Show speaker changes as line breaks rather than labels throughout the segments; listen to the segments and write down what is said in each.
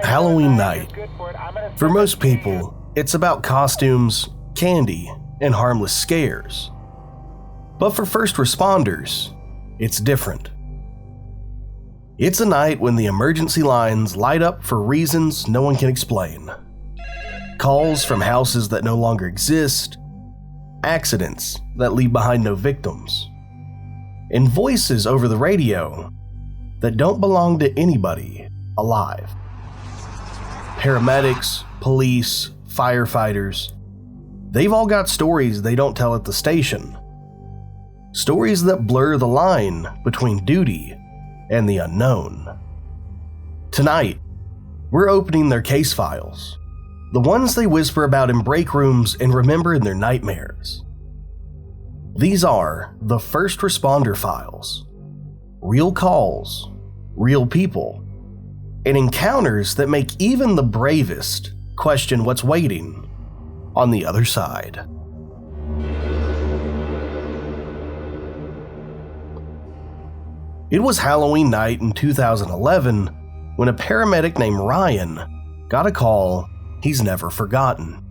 Halloween night. For most people, it's about costumes, candy, and harmless scares. But for first responders, it's different. It's a night when the emergency lines light up for reasons no one can explain. Calls from houses that no longer exist, accidents that leave behind no victims, and voices over the radio that don't belong to anybody alive. Paramedics, police, firefighters, they've all got stories they don't tell at the station. Stories that blur the line between duty and the unknown. Tonight, we're opening their case files, the ones they whisper about in break rooms and remember in their nightmares. These are the first responder files. Real calls, real people, and encounters that make even the bravest question what's waiting on the other side. It was Halloween night in 2011 when a paramedic named Ryan got a call he's never forgotten.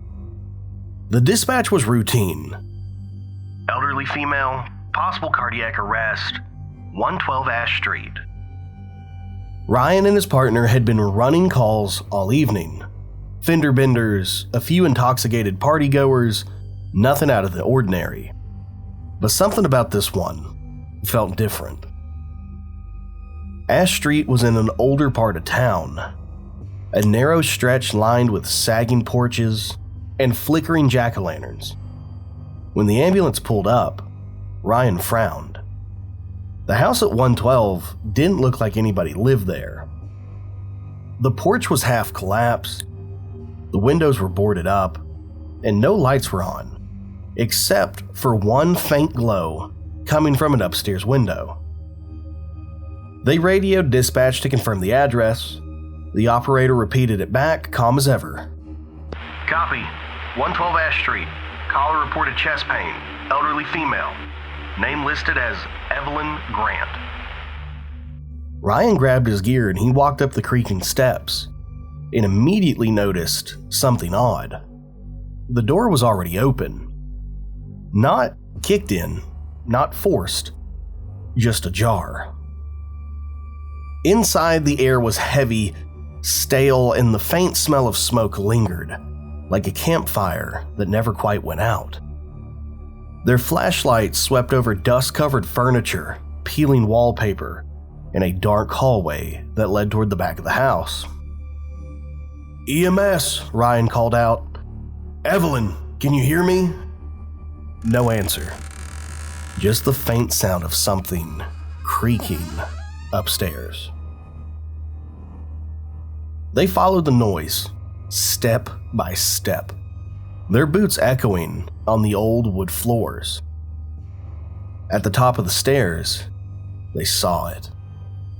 The dispatch was routine. Elderly female, possible cardiac arrest, 112 Ash Street. Ryan and his partner had been running calls all evening. Fender benders, a few intoxicated partygoers, nothing out of the ordinary. But something about this one felt different. Ash Street was in an older part of town, a narrow stretch lined with sagging porches and flickering jack-o'-lanterns. When the ambulance pulled up, Ryan frowned. The house at 112 didn't look like anybody lived there. The porch was half collapsed, the windows were boarded up, and no lights were on, except for one faint glow coming from an upstairs window. They radioed dispatch to confirm the address. The operator repeated it back, calm as ever. Copy. 112 Ash Street. Caller reported chest pain. Elderly female. Name listed as Evelyn Grant. Ryan grabbed his gear and he walked up the creaking steps and immediately noticed something odd. The door was already open. Not kicked in, not forced, just ajar. Inside, the air was heavy, stale, and the faint smell of smoke lingered, like a campfire that never quite went out. Their flashlights swept over dust-covered furniture, peeling wallpaper, and a dark hallway that led toward the back of the house. EMS, Ryan called out. Evelyn, can you hear me? No answer. Just the faint sound of something creaking upstairs. They followed the noise, step by step, their boots echoing on the old wood floors. At the top of the stairs, they saw it.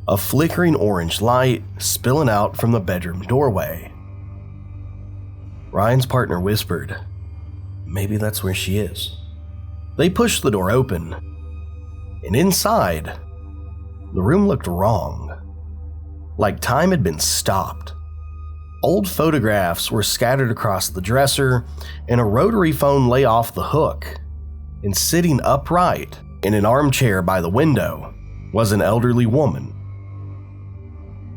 A flickering orange light spilling out from the bedroom doorway. Ryan's partner whispered, "Maybe that's where she is." They pushed the door open, and inside, the room looked wrong, like time had been stopped. Old photographs were scattered across the dresser, and a rotary phone lay off the hook. And sitting upright in an armchair by the window was an elderly woman.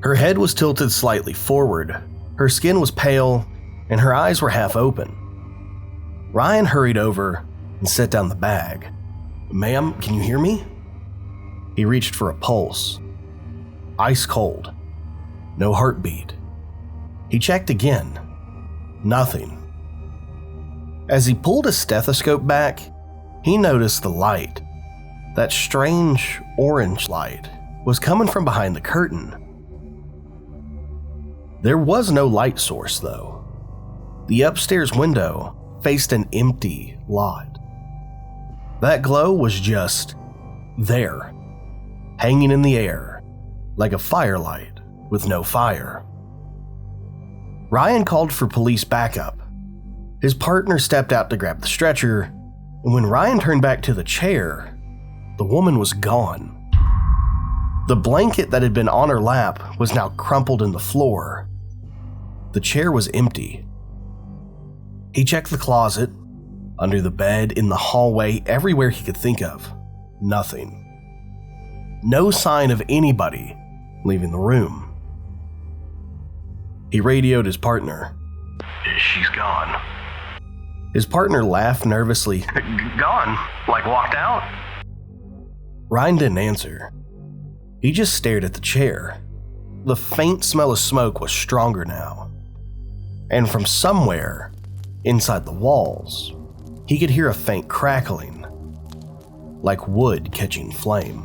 Her head was tilted slightly forward, her skin was pale, and her eyes were half open. Ryan hurried over and set down the bag. "Ma'am, can you hear me?" He reached for a pulse. Ice cold. No heartbeat. He checked again. Nothing. As he pulled his stethoscope back, he noticed the light. That strange orange light was coming from behind the curtain. There was no light source, though. The upstairs window faced an empty lot. That glow was just there, hanging in the air, like a firelight with no fire. Ryan called for police backup. His partner stepped out to grab the stretcher, and when Ryan turned back to the chair, the woman was gone. The blanket that had been on her lap was now crumpled in the floor, the chair was empty. He checked the closet, under the bed, in the hallway, everywhere he could think of. Nothing. No sign of anybody leaving the room. He radioed his partner.
She's gone.
His partner laughed nervously.
Gone? Like walked out?
Ryan didn't answer. He just stared at the chair. The faint smell of smoke was stronger now. And from somewhere inside the walls, he could hear a faint crackling, like wood catching flame.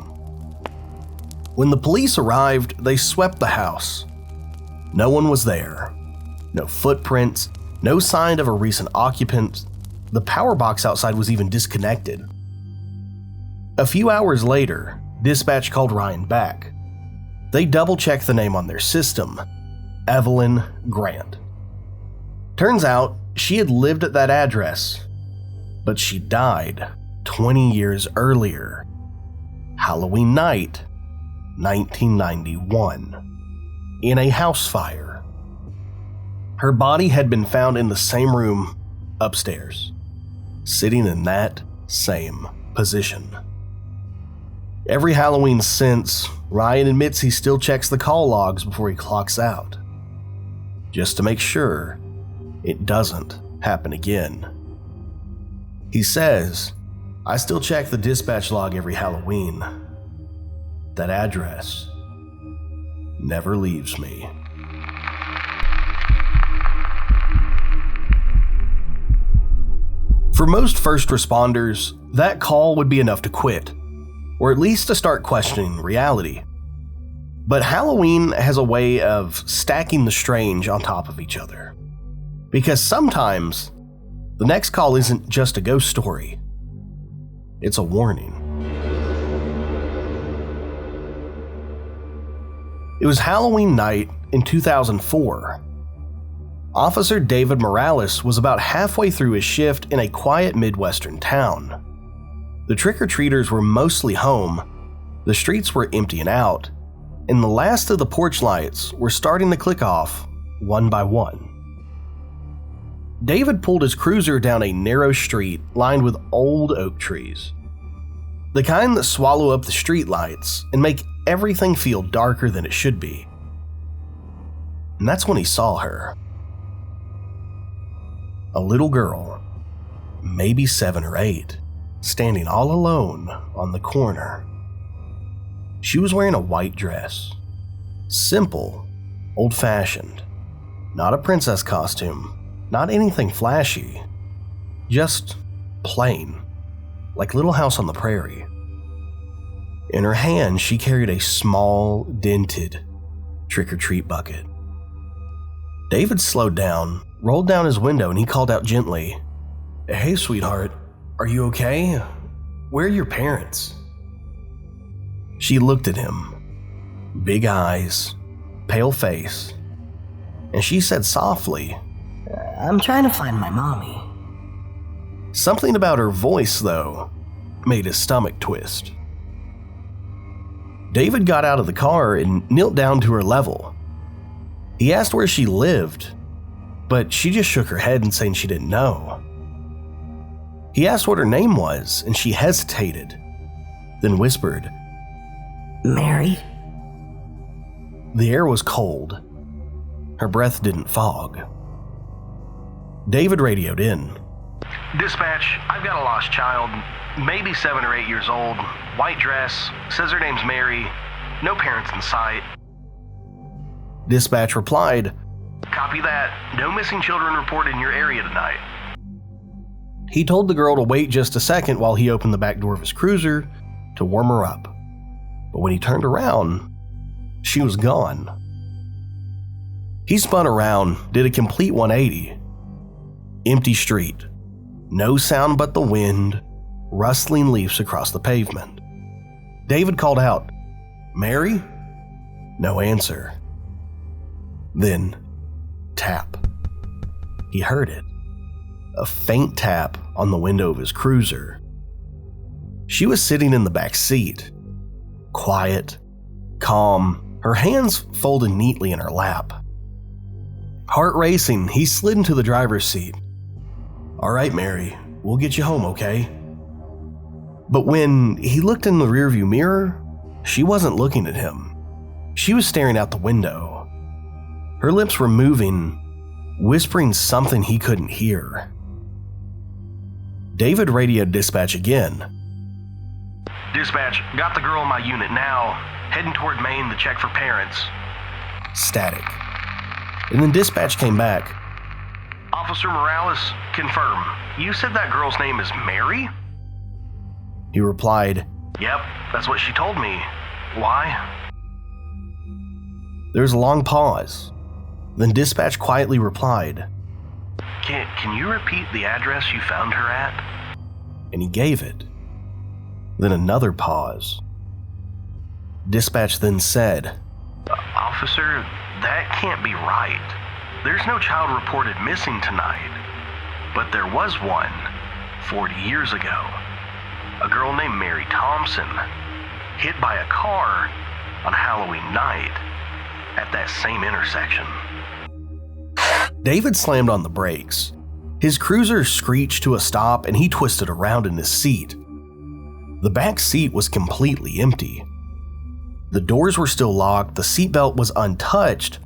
When the police arrived, they swept the house. No one was there. No footprints, no sign of a recent occupant. The power box outside was even disconnected. A few hours later, dispatch called Ryan back. They double-checked the name on their system, Evelyn Grant. Turns out, she had lived at that address, but she died 20 years earlier, Halloween night, 1991, in a house fire. Her body had been found in the same room upstairs, sitting in that same position. Every Halloween since, Ryan admits he still checks the call logs before he clocks out, just to make sure it doesn't happen again. He says, "I still check the dispatch log every Halloween. That address never leaves me." For most first responders, that call would be enough to quit, or at least to start questioning reality. But Halloween has a way of stacking the strange on top of each other. Because sometimes, the next call isn't just a ghost story, it's a warning. It was Halloween night in 2004. Officer David Morales was about halfway through his shift in a quiet Midwestern town. The trick-or-treaters were mostly home, the streets were emptying out, and the last of the porch lights were starting to click off one by one. David pulled his cruiser down a narrow street lined with old oak trees, the kind that swallow up the streetlights and make everything feel darker than it should be. And that's when he saw her. A little girl, maybe 7 or 8, standing all alone on the corner. She was wearing a white dress. Simple, old-fashioned. Not a princess costume, not anything flashy. Just plain, like Little House on the Prairie. In her hand, she carried a small, dented trick-or-treat bucket. David slowed down, rolled down his window, and he called out gently, "Hey, sweetheart, are you okay? Where are your parents?" She looked at him, big eyes, pale face, and she said softly,
"I'm trying to find my mommy."
Something about her voice, though, made his stomach twist. David got out of the car and knelt down to her level. He asked where she lived, but she just shook her head and saying she didn't know. He asked what her name was, and she hesitated, then whispered,
"Mary?"
The air was cold. Her breath didn't fog. David radioed in.
Dispatch, I've got a lost child, maybe 7 or 8 years old, white dress, says her name's Mary, no parents in sight.
Dispatch replied,
Copy that. No missing children reported in your area tonight.
He told the girl to wait just a second while he opened the back door of his cruiser to warm her up. But when he turned around, she was gone. He spun around, did a complete 180. Empty street. No sound but the wind, rustling leaves across the pavement. David called out, "Mary?" No answer. Then, tap. He heard it. A faint tap on the window of his cruiser. She was sitting in the back seat, quiet, calm, her hands folded neatly in her lap. Heart racing, he slid into the driver's seat. "All right, Mary, we'll get you home, okay?" But when he looked in the rearview mirror, she wasn't looking at him. She was staring out the window. Her lips were moving, whispering something he couldn't hear. David radioed dispatch again.
"Dispatch, got the girl in my unit now, heading toward Maine to check for parents."
Static. And then dispatch came back.
"Officer Morales, confirm. You said that girl's name is Mary?"
He replied,
"Yep, that's what she told me. Why?"
There was a long pause. Then dispatch quietly replied,
Can you repeat the address you found her at?"
and he gave it. Then another pause. Dispatch then said,
"Officer, that can't be right. There's no child reported missing tonight. But there was one 40 years ago. A girl named Mary Thompson, hit by a car on Halloween night at that same intersection."
David slammed on the brakes. His cruiser screeched to a stop and he twisted around in his seat. The back seat was completely empty. The doors were still locked, the seatbelt was untouched,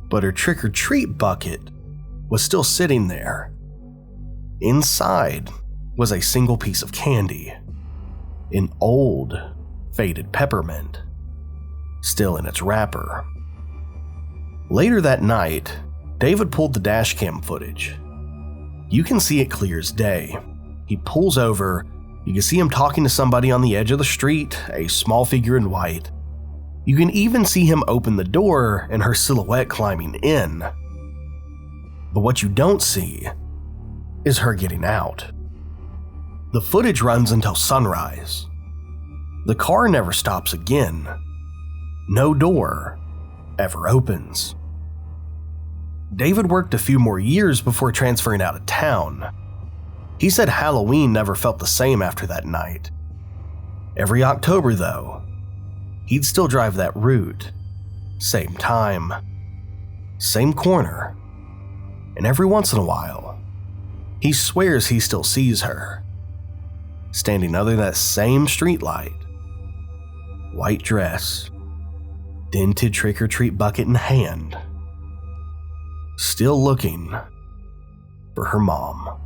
but her trick-or-treat bucket was still sitting there. Inside was a single piece of candy, an old, faded peppermint, still in its wrapper. Later that night, David pulled the dash cam footage. You can see it clear as day. He pulls over, you can see him talking to somebody on the edge of the street, a small figure in white. You can even see him open the door and her silhouette climbing in. But what you don't see is her getting out. The footage runs until sunrise. The car never stops again. No door ever opens. David worked a few more years before transferring out of town. He said Halloween never felt the same after that night. Every October, though, he'd still drive that route. Same time, same corner, and every once in a while, he swears he still sees her, standing under that same streetlight. White dress, dented trick-or-treat bucket in hand, still looking for her mom.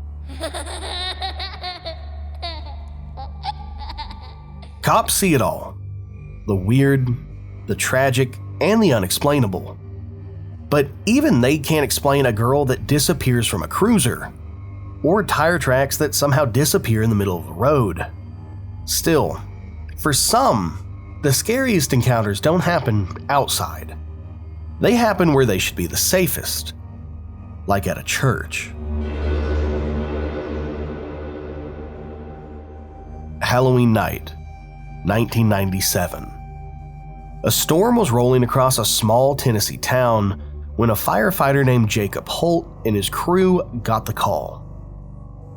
Cops see it all. The weird, the tragic, and the unexplainable. But even they can't explain a girl that disappears from a cruiser, or tire tracks that somehow disappear in the middle of the road. Still, for some, the scariest encounters don't happen outside. They happen where they should be the safest, like at a church. Halloween night, 1997. A storm was rolling across a small Tennessee town when a firefighter named Jacob Holt and his crew got the call.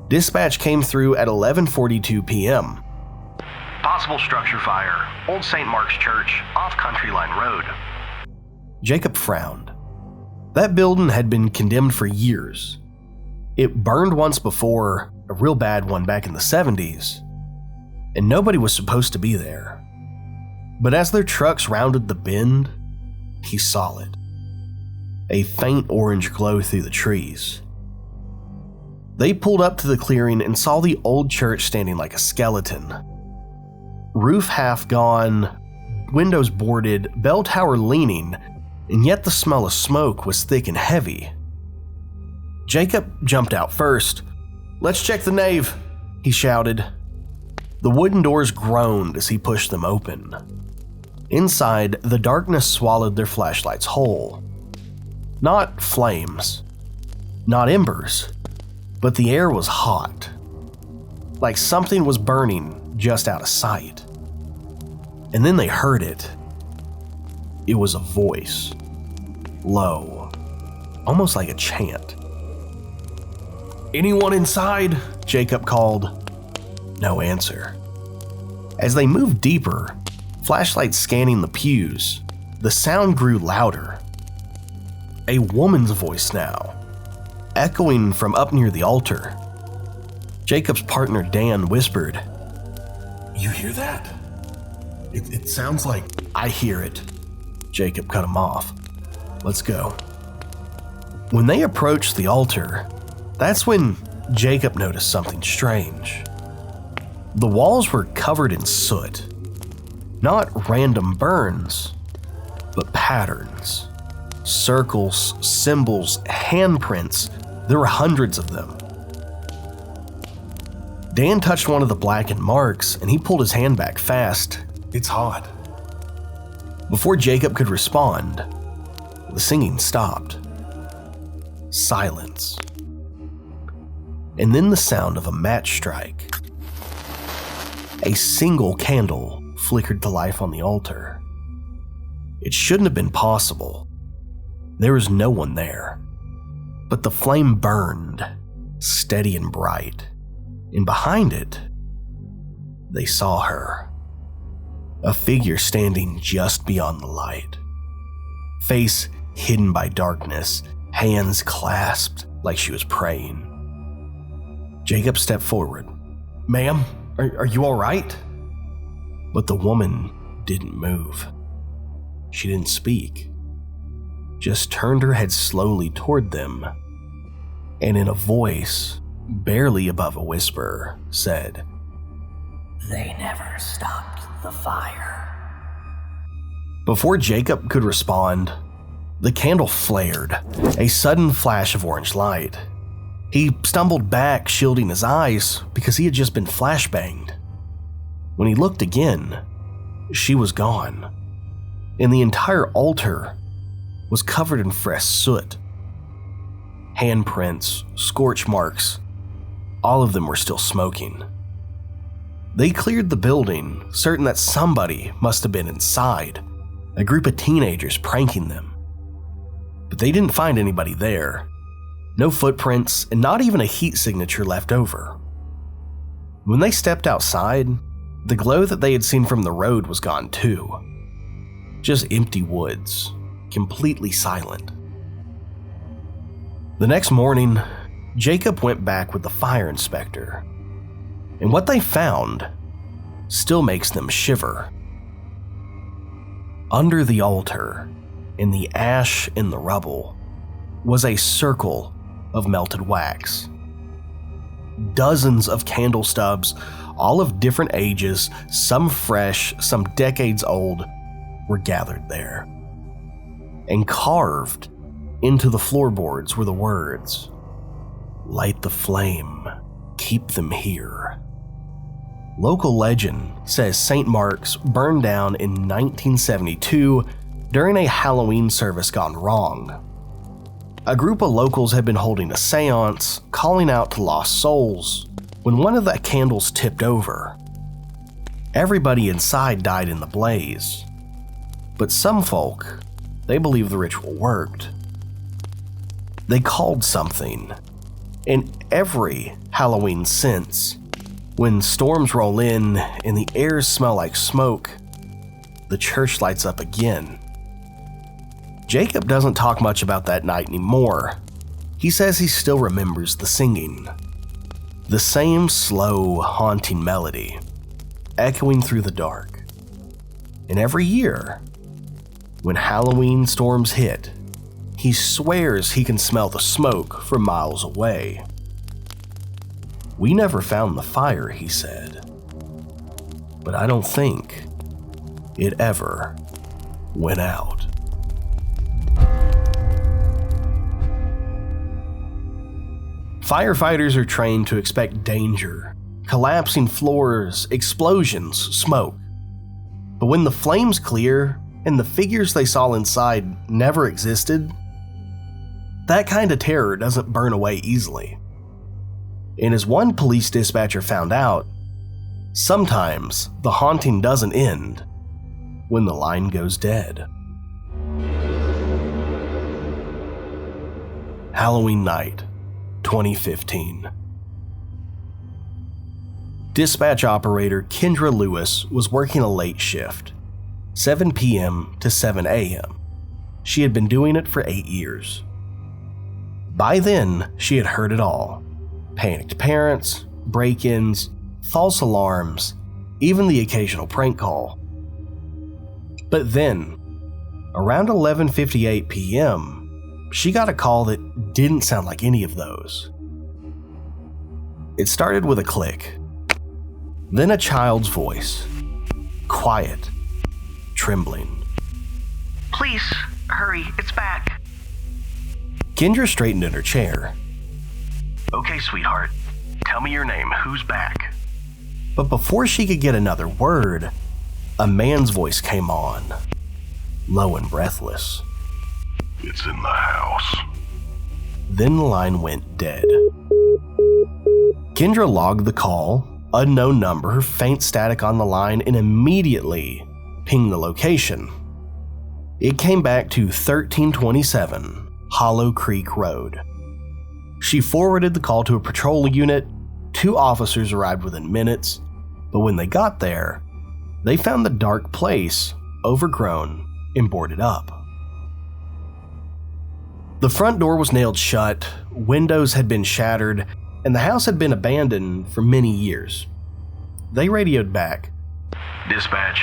Dispatch came through at 11:42 p.m.
"Possible structure fire, Old St. Mark's Church, off Country Line Road."
Jacob frowned. That building had been condemned for years. It burned once before, a real bad one back in the 70s, and nobody was supposed to be there. But as their trucks rounded the bend, he saw it. A faint orange glow through the trees. They pulled up to the clearing and saw the old church standing like a skeleton. Roof half gone, windows boarded, bell tower leaning, and yet the smell of smoke was thick and heavy. Jacob jumped out first. "Let's check the nave," he shouted. The wooden doors groaned as he pushed them open. Inside, the darkness swallowed their flashlights whole. Not flames, not embers, but the air was hot, like something was burning just out of sight. And then they heard it. It was a voice, low, almost like a chant. "Anyone inside?" Jacob called. No answer. As they moved deeper, flashlights scanning the pews, the sound grew louder. a woman's voice now, echoing from up near the altar. Jacob's partner Dan whispered,
"You hear that? It sounds like..."
"I hear it." Jacob cut him off. "Let's go." When they approached the altar, that's when Jacob noticed something strange. The walls were covered in soot. Not random burns, but patterns. Circles, symbols, handprints. There were hundreds of them. Dan touched one of the blackened marks and he pulled his hand back fast.
"It's hot."
Before Jacob could respond, the singing stopped. Silence. And then the sound of a match strike. A single candle flickered to life on the altar. It shouldn't have been possible. There was no one there. But the flame burned, steady and bright. And behind it, they saw her. A figure standing just beyond the light. Face hidden by darkness, hands clasped like she was praying. Jacob stepped forward. "Ma'am, are you all right?" But the woman didn't move. She didn't speak. Just turned her head slowly toward them, and in a voice barely above a whisper said,
They never stopped the fire.
Before Jacob could respond, the candle flared, a sudden flash of orange light. He stumbled back, shielding his eyes because he had just been flashbanged. When he looked again, she was gone, and the entire altar was covered in fresh soot. Handprints, scorch marks, all of them were still smoking. They cleared the building, certain that somebody must have been inside, a group of teenagers pranking them. But they didn't find anybody there. No footprints, and not even a heat signature left over. When they stepped outside, the glow that they had seen from the road was gone too. Just empty woods, completely silent. The next morning, Jacob went back with the fire inspector, and what they found still makes them shiver. Under the altar, in the ash and the rubble, was a circle of melted wax. Dozens of candle stubs, all of different ages, some fresh, some decades old, were gathered there. And carved into the floorboards were the words, "Light the flame, keep them here." Local legend says St. Mark's burned down in 1972 during a Halloween service gone wrong. A group of locals had been holding a seance, calling out to lost souls, when one of the candles tipped over. Everybody inside died in the blaze, but some folk, they believe the ritual worked. They called something, and every Halloween since, when storms roll in and the airs smell like smoke, the church lights up again. Jacob doesn't talk much about that night anymore. He says he still remembers the singing. The same slow, haunting melody, echoing through the dark. And every year, when Halloween storms hit, he swears he can smell the smoke from miles away. "We never found the fire," he said, "but I don't think it ever went out." Firefighters are trained to expect danger, collapsing floors, explosions, smoke. But when the flames clear and the figures they saw inside never existed, that kind of terror doesn't burn away easily. And as one police dispatcher found out, sometimes the haunting doesn't end when the line goes dead. Halloween night, 2015. Dispatch operator Kendra Lewis was working a late shift, 7 p.m. to 7 a.m., She had been doing it for 8 years. By then, she had heard it all. Panicked parents, break-ins, false alarms, even the occasional prank call. But then, around 11:58 p.m., she got a call that didn't sound like any of those. It started with a click, then a child's voice, quiet, trembling.
Please, hurry, it's back.
Kendra straightened in her chair.
Okay, sweetheart, tell me your name, who's back?
But before she could get another word, a man's voice came on, low and breathless.
It's in the house.
Then the line went dead. Kendra logged the call, unknown number, faint static on the line, and immediately pinged the location. It came back to 1327 Hollow Creek Road. She forwarded the call to a patrol unit. 2 officers arrived within minutes, but when they got there, they found the dark place overgrown and boarded up. The front door was nailed shut, windows had been shattered, and the house had been abandoned for many years. They radioed back.
Dispatch,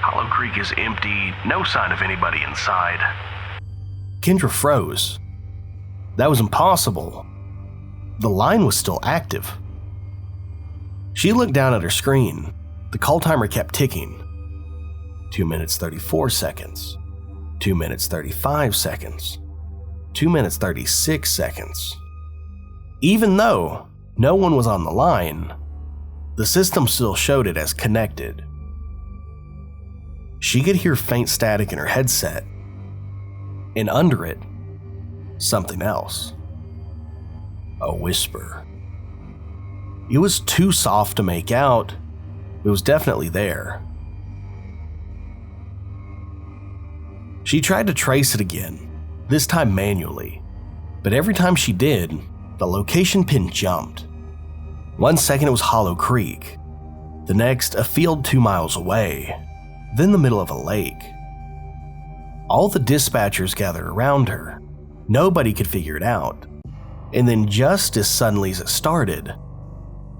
Hollow Creek is empty, no sign of anybody inside.
Kendra froze. That was impossible. The line was still active. She looked down at her screen. The call timer kept ticking. 2 minutes 34 seconds. 2 minutes 35 seconds. 2 minutes 36 seconds. Even though no one was on the line, the system still showed it as connected. She could hear faint static in her headset, and under it, something else. A whisper. It was too soft to make out. It was definitely there. She tried to trace it again, this time manually, but every time she did, the location pin jumped. 1 second it was Hollow Creek, the next a field 2 miles away, then the middle of a lake. All the dispatchers gathered around her. Nobody could figure it out. And then just as suddenly as it started,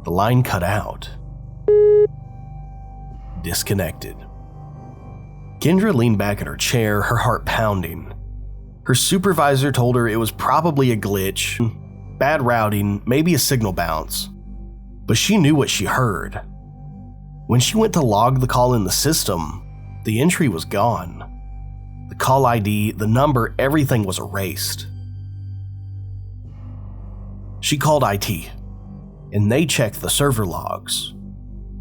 the line cut out. Disconnected. Kendra leaned back in her chair, her heart pounding. Her supervisor told her it was probably a glitch, bad routing, maybe a signal bounce. But she knew what she heard. When she went to log the call in the system, the entry was gone. The call ID, the number, everything was erased. She called IT, and they checked the server logs.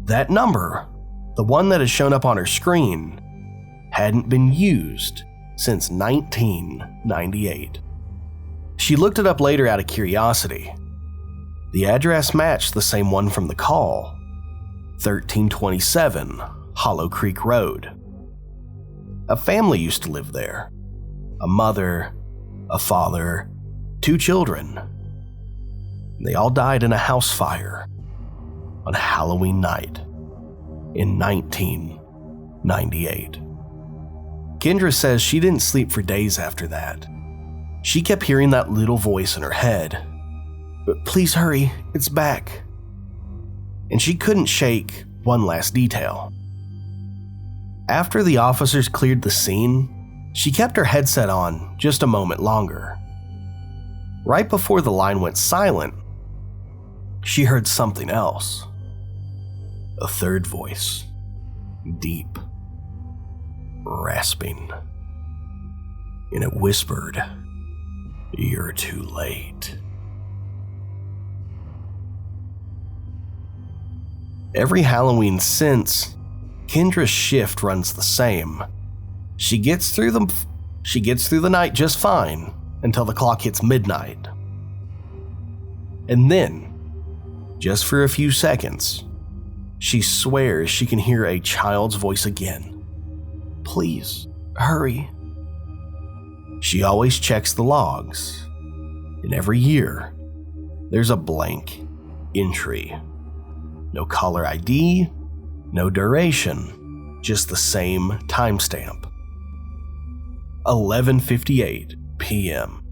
That number, the one that had shown up on her screen, hadn't been used since 1998. She looked it up later out of curiosity. The address matched the same one from the call, 1327 Hollow Creek Road. A family used to live there. A mother, a father, 2 children. They all died in a house fire on Halloween night in 1998. Kendra says she didn't sleep for days after that. She kept hearing that little voice in her head. But please hurry, it's back. And she couldn't shake one last detail. After the officers cleared the scene, she kept her headset on just a moment longer. Right before the line went silent, she heard something else. A third voice, deep, rasping, and it whispered, "You're too late." Every Halloween since, Kendra's shift runs the same. She gets through the night just fine until the clock hits midnight. And then, just for a few seconds, she swears she can hear a child's voice again. Please, hurry. She always checks the logs, and every year, there's a blank entry. No caller ID, no duration, just the same timestamp. 11:58 p.m.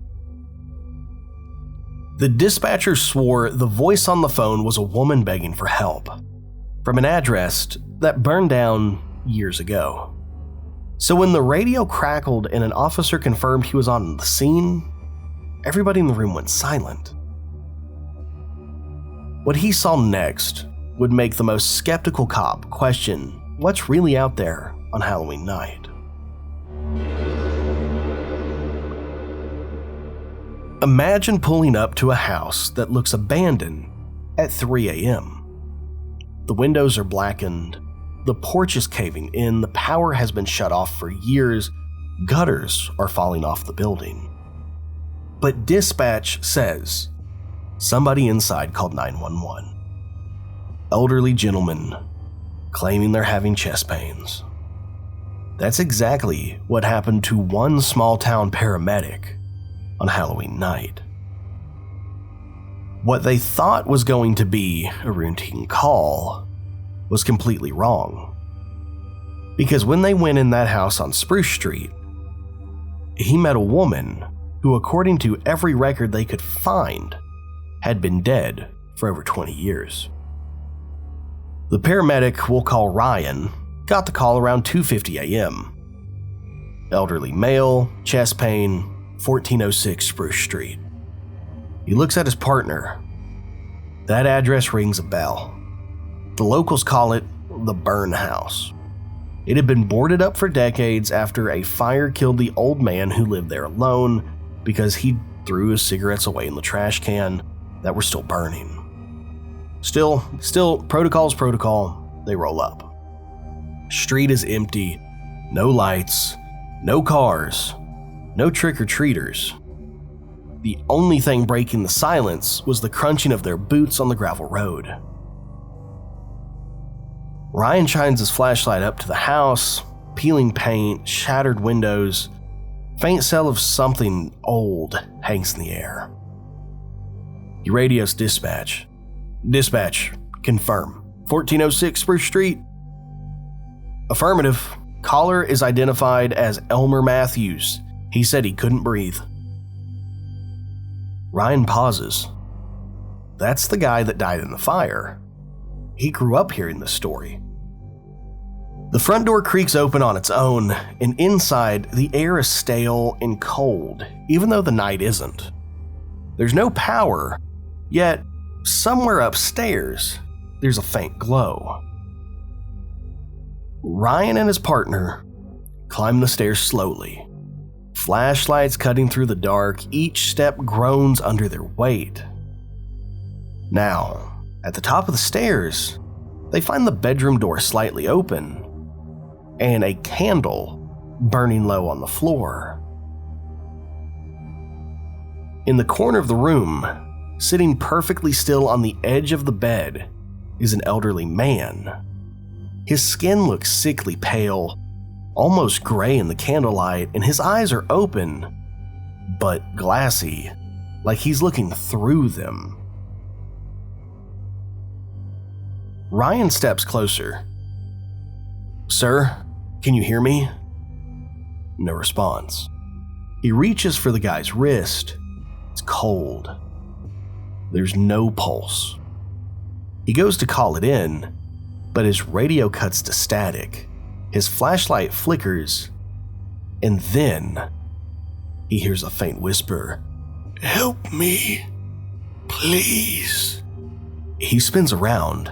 The dispatcher swore the voice on the phone was a woman begging for help from an address that burned down years ago. So when the radio crackled and an officer confirmed he was on the scene, everybody in the room went silent. What he saw next would make the most skeptical cop question what's really out there on Halloween night. Imagine pulling up to a house that looks abandoned at 3 a.m. The windows are blackened, the porch is caving in, the power has been shut off for years, gutters are falling off the building. But dispatch says somebody inside called 911. Elderly gentlemen claiming they're having chest pains. That's exactly what happened to one small-town paramedic on Halloween night. What they thought was going to be a routine call was completely wrong. Because when they went in that house on Spruce Street, he met a woman who, according to every record they could find, had been dead for over 20 years. The paramedic we'll call Ryan got the call around 2:50 a.m. Elderly male, chest pain, 1406 Spruce Street. He looks at his partner. That address rings a bell. The locals call it the burn house. It had been boarded up for decades after a fire killed the old man who lived there alone because he threw his cigarettes away in the trash can that were still burning. Still, protocol's protocol, they roll up. Street is empty, no lights, no cars, no trick-or-treaters. The only thing breaking the silence was the crunching of their boots on the gravel road. Ryan shines his flashlight up to the house, peeling paint, shattered windows, faint smell of something old hangs in the air. He radios dispatch. Dispatch, confirm. 1406 Spruce Street? Affirmative. Caller is identified as Elmer Matthews. He said he couldn't breathe. Ryan pauses. That's the guy that died in the fire. He grew up hearing this story. The front door creaks open on its own, and inside, the air is stale and cold, even though the night isn't. There's no power, yet somewhere upstairs, there's a faint glow. Ryan and his partner climb the stairs slowly. Flashlights cutting through the dark, each step groans under their weight. Now, at the top of the stairs, they find the bedroom door slightly open and a candle burning low on the floor. In the corner of the room, sitting perfectly still on the edge of the bed, is an elderly man. His skin looks sickly pale, almost gray in the candlelight, and his eyes are open, but glassy, like he's looking through them. Ryan steps closer. "Sir, can you hear me?" No response. He reaches for the guy's wrist. It's cold. There's no pulse. He goes to call it in, but his radio cuts to static. His flashlight flickers, and then he hears a faint whisper. "Help me, please." He spins around,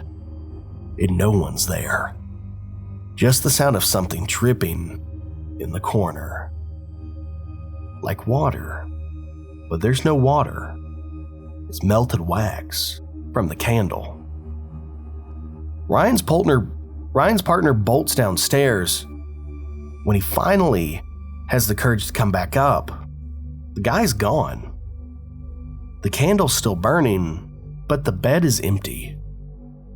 and no one's there. Just the sound of something dripping in the corner. Like water, but there's no water. It's melted wax from the candle. Ryan's partner bolts downstairs. When he finally has the courage to come back up, the guy's gone. The candle's still burning, but the bed is empty.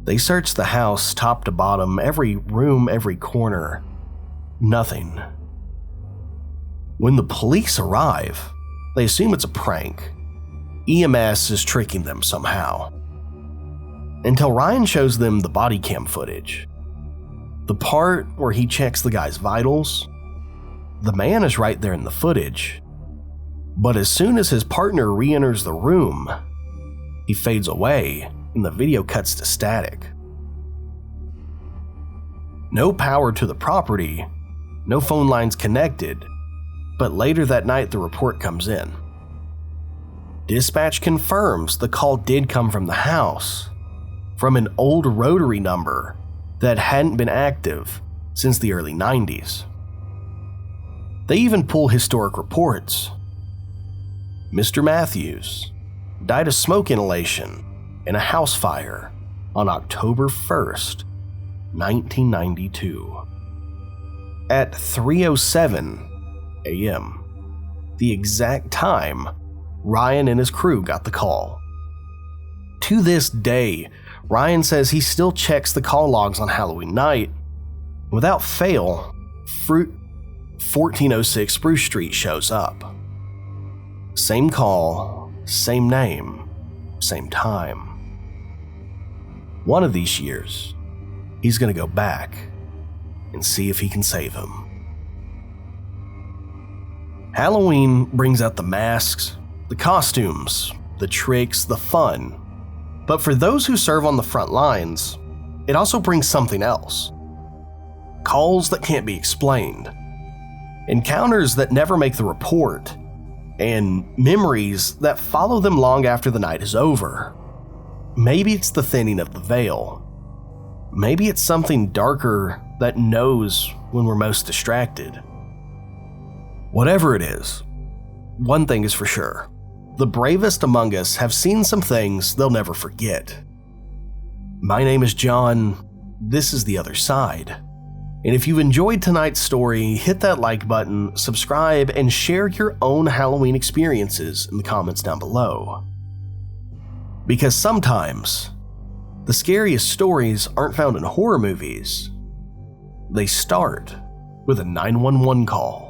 They search the house top to bottom, every room, every corner. Nothing. When the police arrive, they assume it's a prank. EMS is tricking them somehow. Until Ryan shows them the body cam footage. The part where he checks the guy's vitals, The man is right there in the footage, but as soon as his partner re-enters the room, he fades away and the video cuts to static. No power to the property, no phone lines connected, but later that night the report comes in. Dispatch confirms the call did come from the house, from an old rotary number that hadn't been active since the early 90s. They even pull historic reports. Mr. Matthews died of smoke inhalation in a house fire on October 1st, 1992. At 3:07 a.m., the exact time Ryan and his crew got the call. To this day, Ryan says he still checks the call logs on Halloween night. Without fail, 1406 Spruce Street shows up. Same call, same name, same time. One of these years, he's going to go back and see if he can save him. Halloween brings out the masks, the costumes, the tricks, the fun. But for those who serve on the front lines, it also brings something else. Calls that can't be explained, encounters that never make the report, and memories that follow them long after the night is over. Maybe it's the thinning of the veil. Maybe it's something darker that knows when we're most distracted. Whatever it is, one thing is for sure. The bravest among us have seen some things they'll never forget. My name is John. This is The Other Side. And if you've enjoyed tonight's story, hit that like button, subscribe, and share your own Halloween experiences in the comments down below. Because sometimes, the scariest stories aren't found in horror movies. They start with a 911 call.